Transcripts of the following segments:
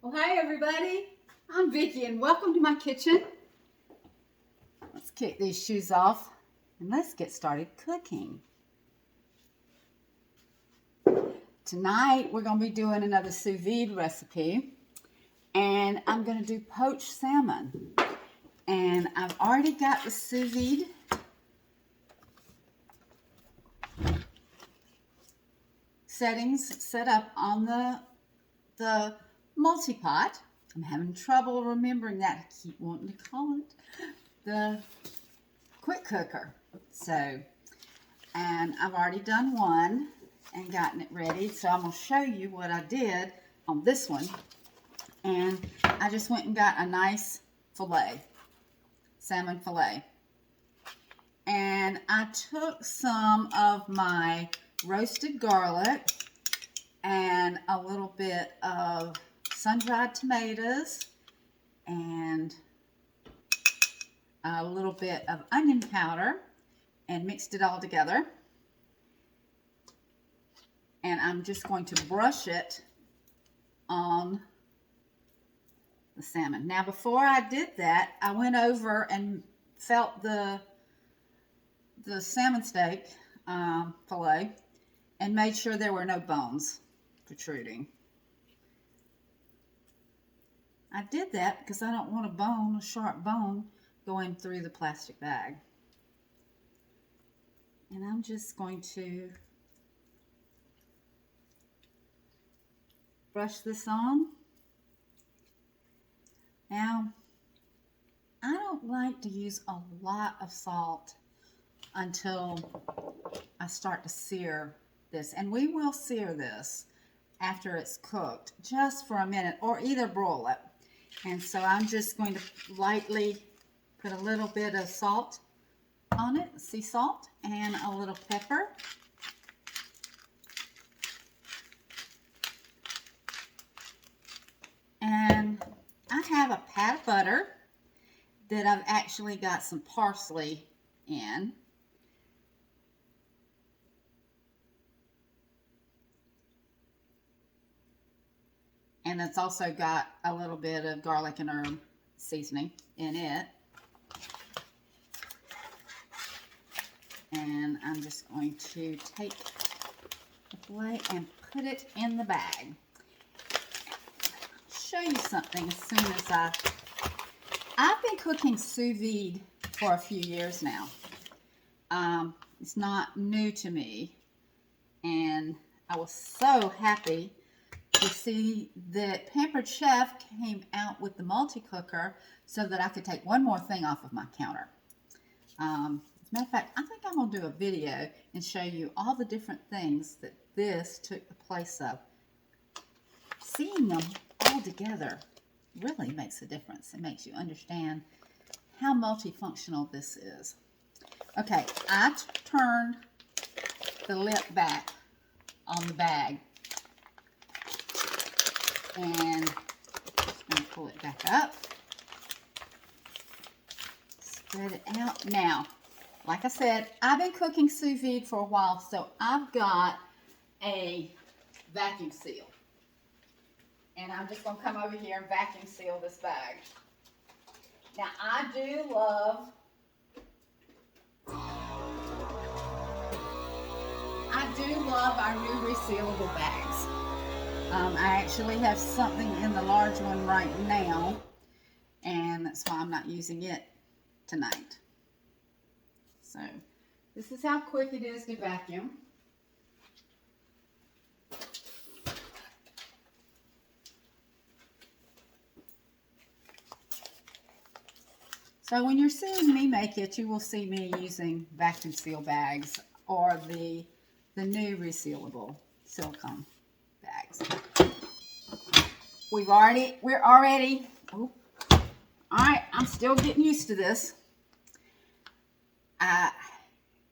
Well, hi everybody. I'm Vicki and welcome to my kitchen. Let's kick these shoes off and let's get started cooking. Tonight we're going to be doing another sous vide recipe, and I'm going to do poached salmon. And I've already got the sous vide settings set up on the multi-pot. I'm having trouble remembering that. I keep wanting to call it the quick cooker. And I've already done one and gotten it ready. So I'm going to show you what I did on this one. And I just went and got a nice fillet, salmon fillet. And I took some of my roasted garlic and a little bit of sun-dried tomatoes and a little bit of onion powder and mixed it all together. And I'm just going to brush it on the salmon. Now, before I did that, I went over and felt the salmon steak fillet and made sure there were no bones protruding. I did that because I don't want a sharp bone going through the plastic bag. And I'm just going to brush this on. Now, I don't like to use a lot of salt until I start to sear this. And we will sear this after it's cooked, just for a minute, or either broil it. And so I'm just going to lightly put a little bit of salt on it, sea salt, and a little pepper. And I have a pat of butter that I've actually got some parsley in. And it's also got a little bit of garlic and herb seasoning in it. And I'm just going to take the fillet and put it in the bag. Show you something as soon as I've been cooking sous vide for a few years now. It's not new to me, and I was so happy to see that Pampered Chef came out with the multi cooker so that I could take one more thing off of my counter. As a matter of fact, I think I'm going to do a video and show you all the different things that this took the place of. Seeing them all together really makes a difference. It makes you understand how multifunctional this is. Okay, I turned the lip back on the bag. And I'm going to pull it back up. Spread it out. Now, like I said, I've been cooking sous vide for a while, so I've got a vacuum seal. And I'm just going to come over here and vacuum seal this bag. Now, I do love our new resealable bags. I actually have something in the large one right now, and that's why I'm not using it tonight. So, this is how quick it is to vacuum. So when you're seeing me make it, you will see me using vacuum seal bags or the new resealable silicone bags. We're already, all right, I'm still getting used to this. I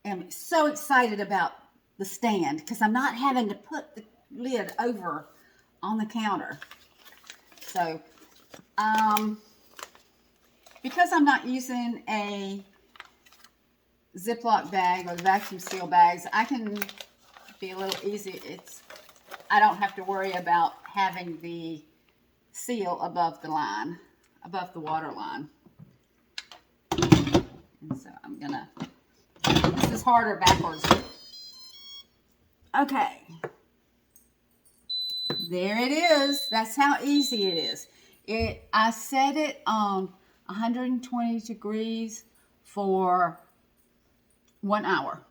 am so excited about the stand because I'm not having to put the lid over on the counter. So, because I'm not using a Ziploc bag or the vacuum seal bags, I can be a little easy. I don't have to worry about having the seal above the line, above the water line. And so I'm gonna, this is harder backwards. Okay. There it is. That's how easy it is. I set it on 120 degrees for 1 hour.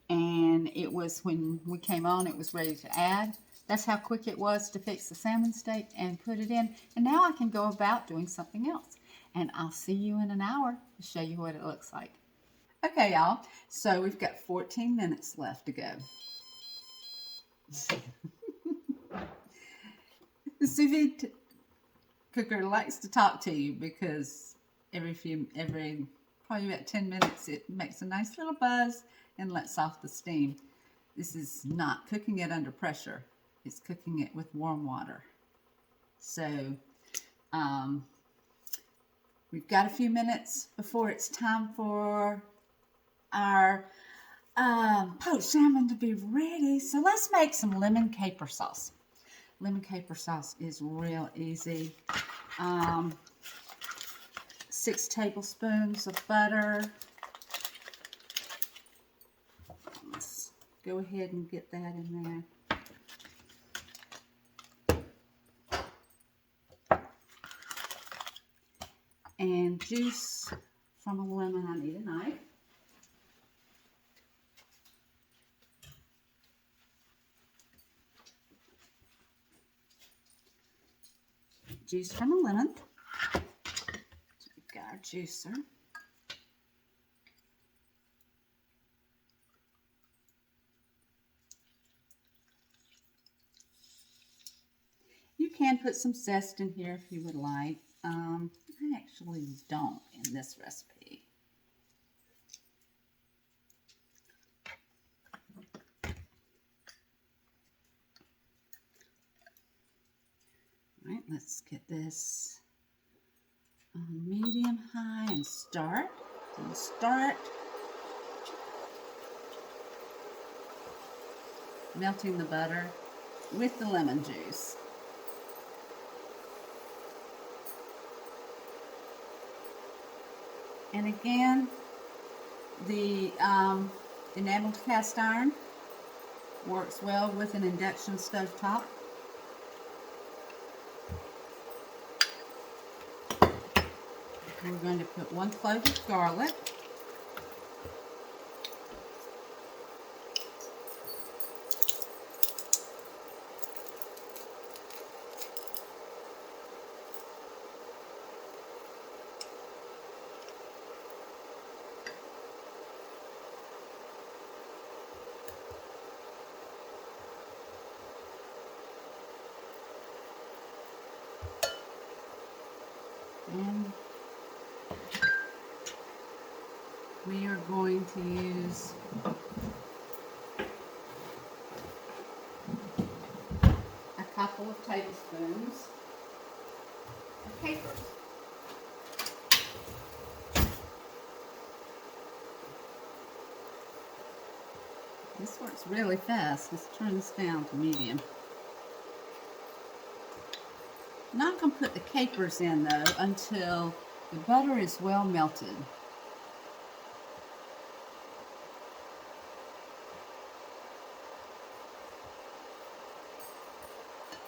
And it was, when we came on, it was ready to add. That's how quick it was to fix the salmon steak and put it in. And now I can go about doing something else. And I'll see you in an hour to show you what it looks like. Okay, y'all. So we've got 14 minutes left to go. The sous vide cooker likes to talk to you because every probably about 10 minutes it makes a nice little buzz and lets off the steam. This is not cooking it under pressure. It's cooking it with warm water. So we've got a few minutes before it's time for our poached salmon to be ready. So let's make some lemon caper sauce. Lemon caper sauce is real easy. 6 tablespoons of butter. Let's go ahead and get that in there. And juice from a lemon. I need a knife. Juice from a lemon. So we've got our juicer. You can put some zest in here if you would like. I actually don't in this recipe. All right, let's get this on medium high and start. And start melting the butter with the lemon juice. And again, the enameled cast iron works well with an induction stove top. We're going to put 1 clove of garlic. And we are going to use a couple of tablespoons of capers. This works really fast. Let's turn this down to medium. I'm not going to put the capers in though until the butter is well melted.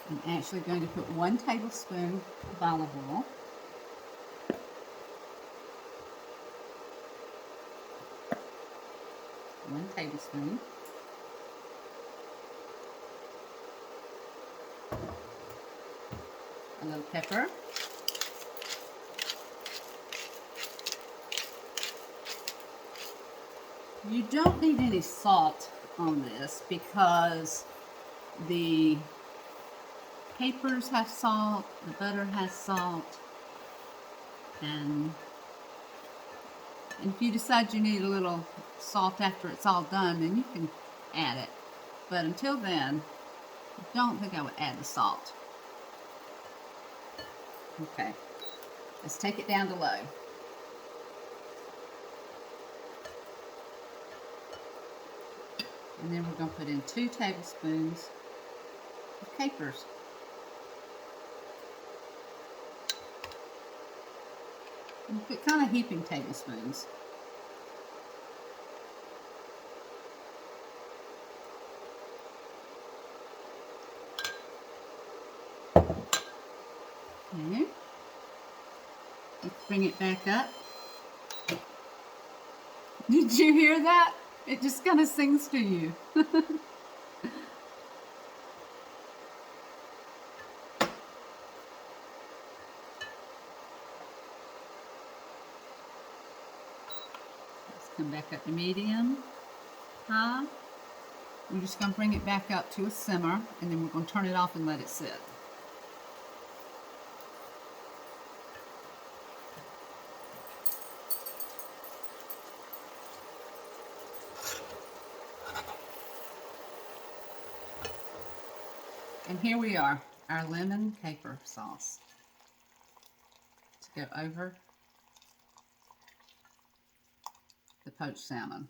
I'm actually going to put 1 tablespoon of olive oil. One tablespoon. A little pepper. You don't need any salt on this because the capers have salt, the butter has salt, and if you decide you need a little salt after it's all done, then you can add it. But until then, I don't think I would add the salt. Okay, let's take it down to low. And then we're going to put in 2 tablespoons of capers. And put kind of heaping tablespoons. Okay. Let's bring it back up. Did you hear that? It just kind of sings to you. Let's come back up to medium, high. We're just going to bring it back up to a simmer, and then we're going to turn it off and let it sit. And here we are, our lemon caper sauce to go over the poached salmon.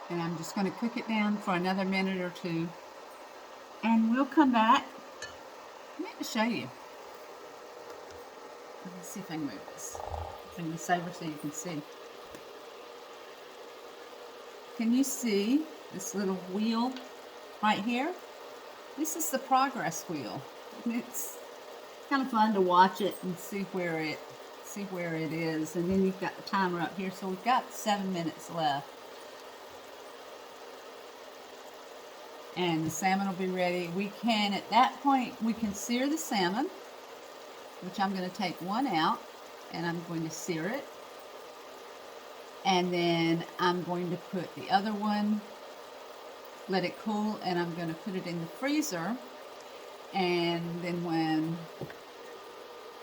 And I'm just going to cook it down for another minute or two, and we'll come back. Let me show you. Let me see if I can move this. Bring this over so you can see. Can you see this little wheel right here? This is the progress wheel. And it's kind of fun to watch it and see where it is. And then you've got the timer up here, so we've got 7 minutes left. And the salmon will be ready. We can, at that point, we can sear the salmon, which I'm going to take one out, and I'm going to sear it. And then I'm going to put the other one, let it cool, and I'm going to put it in the freezer. And then when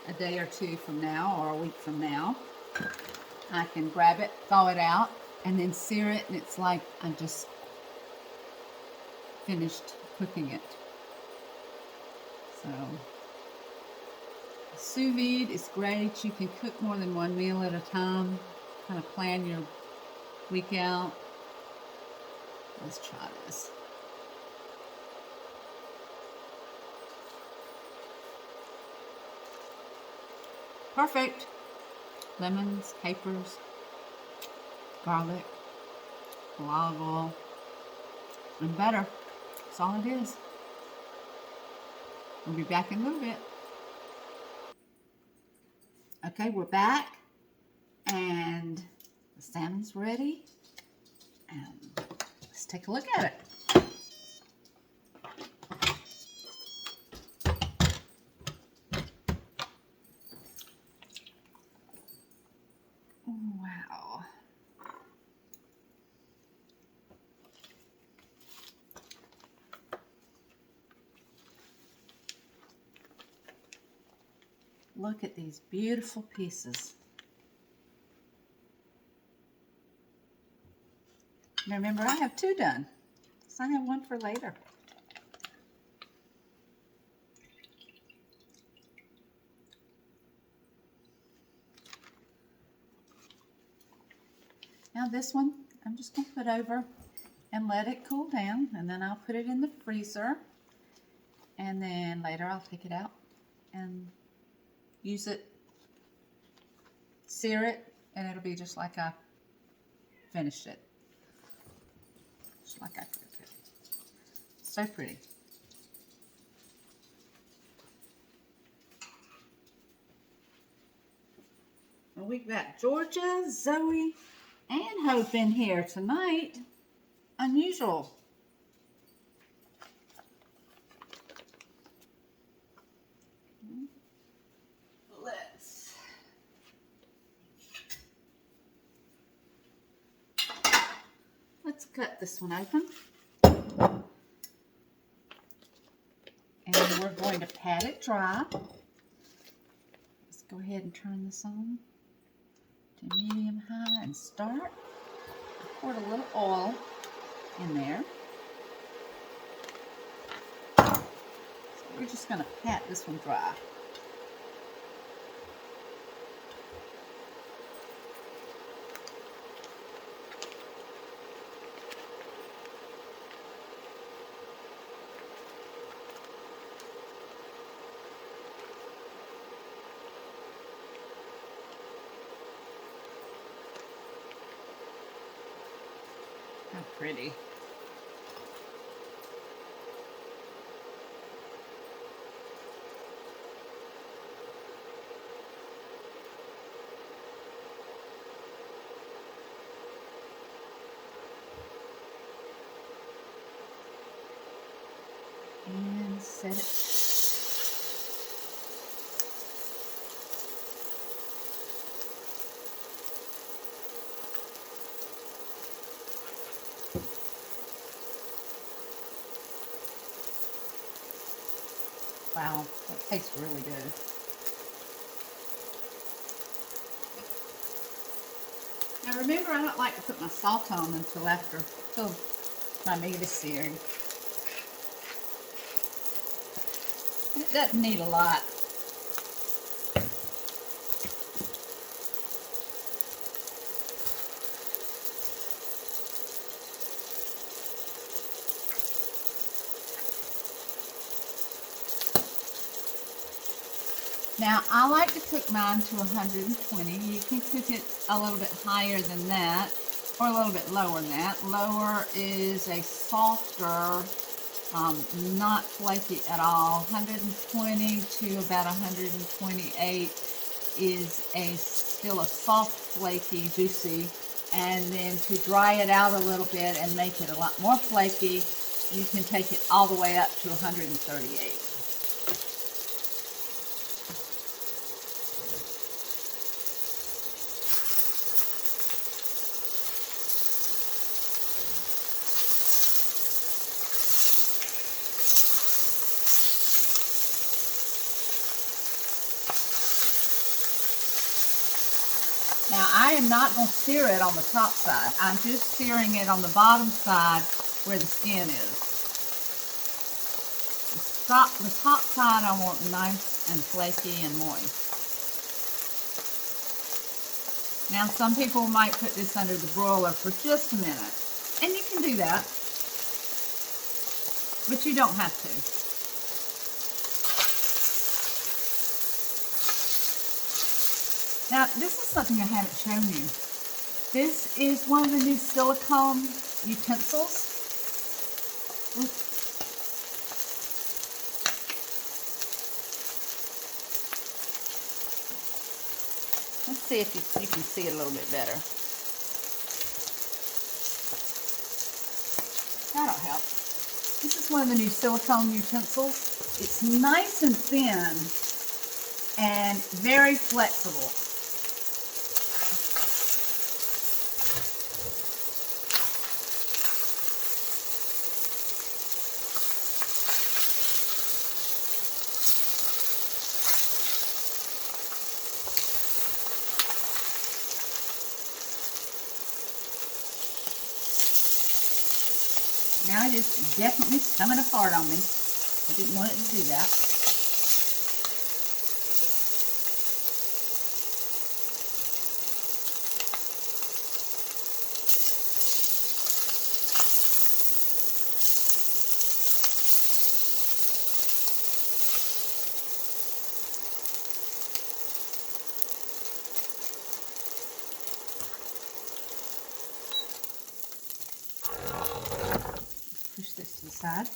a day or two from now, or a week from now, I can grab it, thaw it out, and then sear it, and it's like I just finished cooking it. So sous vide is great. You can cook more than one meal at a time. Kind of plan your week out. Let's try this. Perfect. Lemons, capers, garlic, olive oil, and butter. That's all it is. We'll be back in a little bit. Okay, we're back, and the salmon's ready. And let's take a look at it. Wow. Look at these beautiful pieces. Remember, I have 2 done, so I have 1 for later. Now this one, I'm just going to put over and let it cool down, and then I'll put it in the freezer, and then later I'll take it out and use it, sear it, and it'll be just like I finished it. Just like I cooked it. So pretty. Well, we've got Georgia, Zoe, and Hope in here tonight. Unusual. Let's cut this one open. And we're going to pat it dry. Let's go ahead and turn this on to medium high and start. Pour a little oil in there. So we're just going to pat this one dry. pretty. And set it. Wow, that tastes really good. Now remember, I don't like to put my salt on until my meat is seared. It doesn't need a lot. Now, I like to cook mine to 120. You can cook it a little bit higher than that, or a little bit lower than that. Lower is a softer, not flaky at all. 120 to about 128 is still a soft, flaky, juicy. And then to dry it out a little bit and make it a lot more flaky, you can take it all the way up to 138. Now, I am not going to sear it on the top side. I'm just searing it on the bottom side where the skin is. The top side I want nice and flaky and moist. Now, some people might put this under the broiler for just a minute. And you can do that. But you don't have to. Now, this is something I haven't shown you. This is one of the new silicone utensils. Oops. Let's see if you can see it a little bit better. That'll help. This is one of the new silicone utensils. It's nice and thin and very flexible. Now it is definitely coming apart on me. I didn't want it to do that. Push this to the side.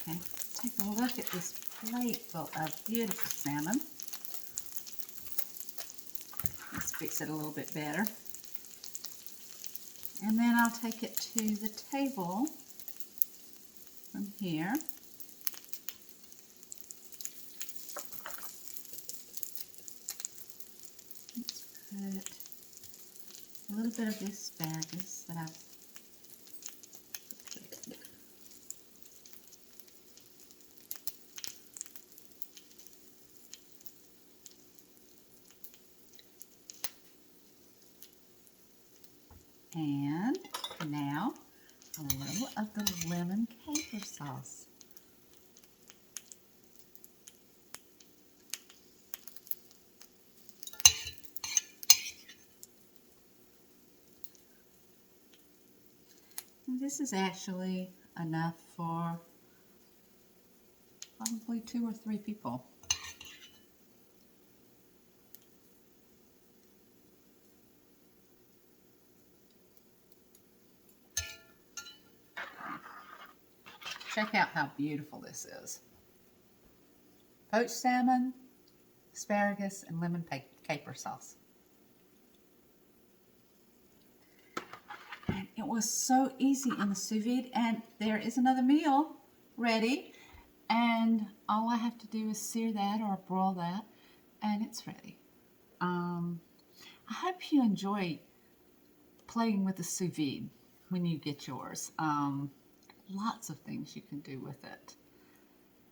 Okay, take a look at this plate full of beautiful salmon. Let's fix it a little bit better. And then I'll take it to the table from here. Let's put a little bit of this asparagus that I've and now a little of the lemon caper sauce. And this is actually enough for probably 2 or 3 people. Check out how beautiful this is. Poached salmon, asparagus, and lemon caper sauce. And it was so easy in the sous vide, and there is another meal ready, and all I have to do is sear that or broil that, and it's ready. I hope you enjoy playing with the sous vide when you get yours. Lots of things you can do with it,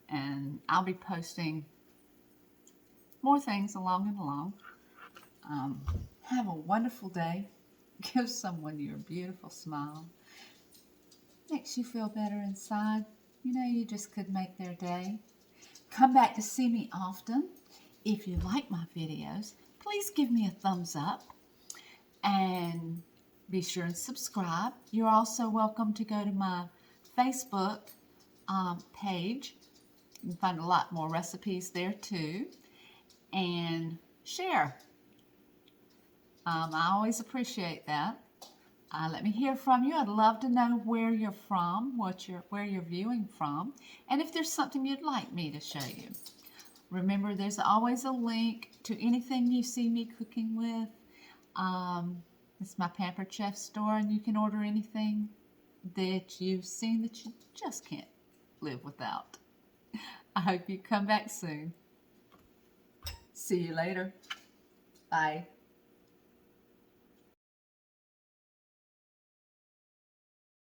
and I'll be posting more things along and along. Have a wonderful day. Give someone your beautiful smile. Makes you feel better inside. You know, you just could make their day. Come back to see me often. If you like my videos, please give me a thumbs up and be sure and subscribe. You're also welcome to go to my Facebook page. You can find a lot more recipes there too. And share. I always appreciate that. Let me hear from you. I'd love to know where you're from, where you're viewing from, and if there's something you'd like me to show you. Remember, there's always a link to anything you see me cooking with. It's my Pampered Chef store, and you can order anything that you've seen that you just can't live without. I hope you come back soon. See you later. Bye.